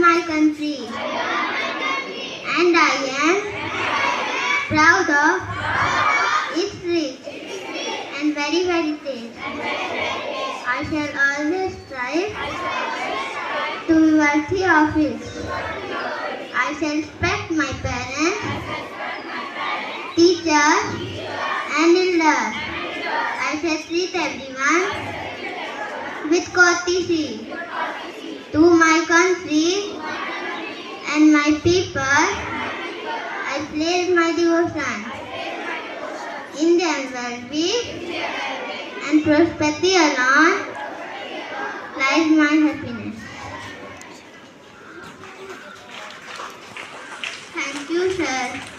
my country, and I am proud of its rich and very heritage. I shall always strive to be worthy of it. I shall respect my parents, teachers, and elders. I shall treat everyone with courtesy. To my country and my people, I pledge my devotion. Indian well-being and prosperity alone lies my happiness. Thank you, sir.